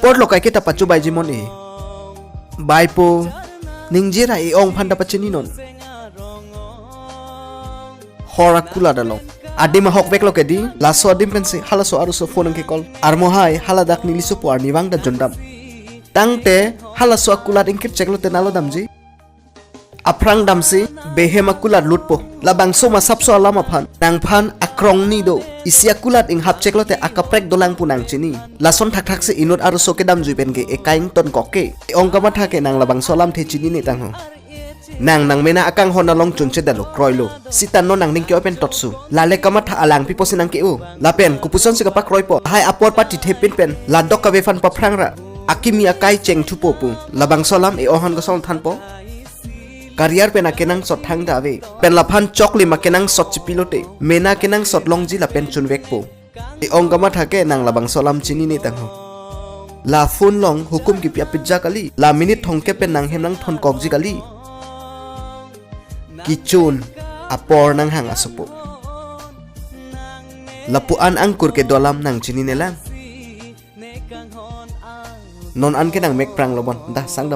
port lo kai kita pacu bai jimon e bai po ningjera e ong phanda pachini non hora kula dalong adim hok bek lo kedi laso adim pensi hala so aru so phone ke call armo hai hala dak niliso po arni bang da jondam tangte hala so akulat ingkir ceklo te nalo damji aprang damsi behema kulat lutpo labang so masapso alama phan nang phan akrong ni do isia kulat ing hap ceklo te akaprek dolang punang chini lason thak thak se inut aru so ke dam juipen ke ekaing ton koke ongkama thake nang labang solam the chini ni tang ho nang mena akang hona long chunche dalo kroilo sitan no nang ning ke open totsu lale kama tha alang pi posinang ke u lapen kupuson se ka kroipo hai apor pati thepin pen ladok ka befan pa prangra akimi akai cheng thu popu labang solam e ohan ko song thanpo career pen akenang sot thang dawe pen laphan chokli makenang sot chipilote mena kenang sot longji la pen chunwek po e ongkama thake nang labang solam chini ni tang ho la phone long hukum ki pya pizza kali la minute thongke pen nang hemnang thon kokji kali kichun apor nang hang asopo lapuan angkur ke dolam nang chini nelang non an ke nang mek prang lobon dah sang da